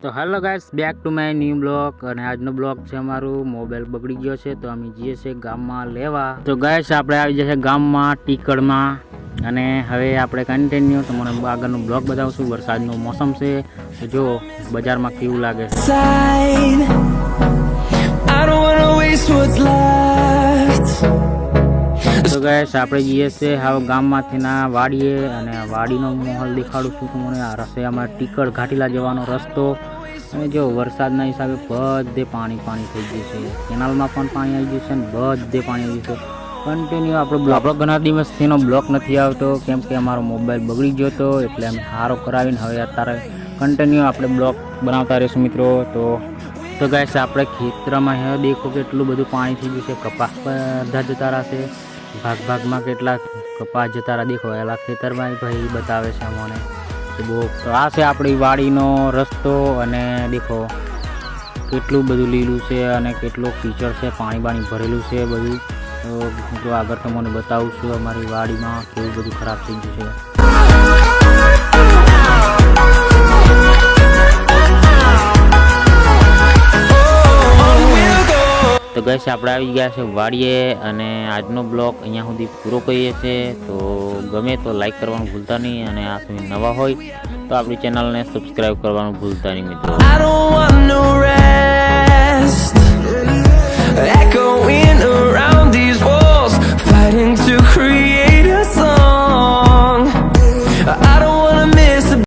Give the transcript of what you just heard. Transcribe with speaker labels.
Speaker 1: તો hello guys, back to my new blog. અને આજનો બ્લોગ છે અમારું મોબાઈલ બગડી ગયો છે તો અમે જઈએ છીએ ગામમાં લેવા. તો ગાઈસ આપણે આવી જશે ગામમાં ટીકડમાં અને હવે આપણે કન્ટિન્યુ તમને આગળનો બ્લોગ બતાવશું. વરસાદનો મોસમ છે તો જો બજારમાં કેવું લાગે છે. તો ગાઈસ આપણે જઈએ છીએ હવે ગામમાંથી ના વાડીએ અને વાડીનો માહોલ દેખાડું છું તમને. આ રસ્તામાં ટીકડ ઘાટીલા જવાનો રસ્તો અને જો વરસાદના હિસાબે બધે પાણી થઈ ગયું છે. કેનાલમાં પણ પાણી આવી ગયું છે અને બધે પાણી આવી ગયું છે. કન્ટિન્યુ આપણો ઘણા દિવસથીનો બ્લોક નથી આવતો કેમ કે અમારો મોબાઈલ બગડી ગયો હતો એટલે અમે સારો કરાવીને હવે અત્યારે કન્ટિન્યુ આપણે બ્લોક બનાવતા રહીશું મિત્રો. તો ગાઈસ આપણે ખેતરમાં હવે દેખો કેટલું બધું પાણી થઈ ગયું છે. કપાસ પર અડધા જતા રહેશે, ભાગમાં કેટલાક કપાસ જતા રહ્યા દેખો. એલા ખેતરમાં ભાઈ બતાવે છે અમને. તો આ છે આપણી વાડીનો રસ્તો અને દેખો કેટલું બધું લીલું છે અને કેટલું કીચડ છે, પાણી ભરેલું છે બધું. તો આગળ તમને બતાવું છું અમારી વાડીમાં કેવું બધું ખરાબ થઈ ગયું છે. તો ગાઈસ આપણે આવી ગયા છે વાડીએ અને આજનો બ્લોગ અહીંયા સુધી પૂરો કરીએ છીએ. તો ગમે તો લાઈક કરવાનું ભૂલતા નહીં અને આ તમે નવા હોય તો આપણી ચેનલને સબસ્ક્રાઈબ કરવાનું ભૂલતા નહીં મિત્રો.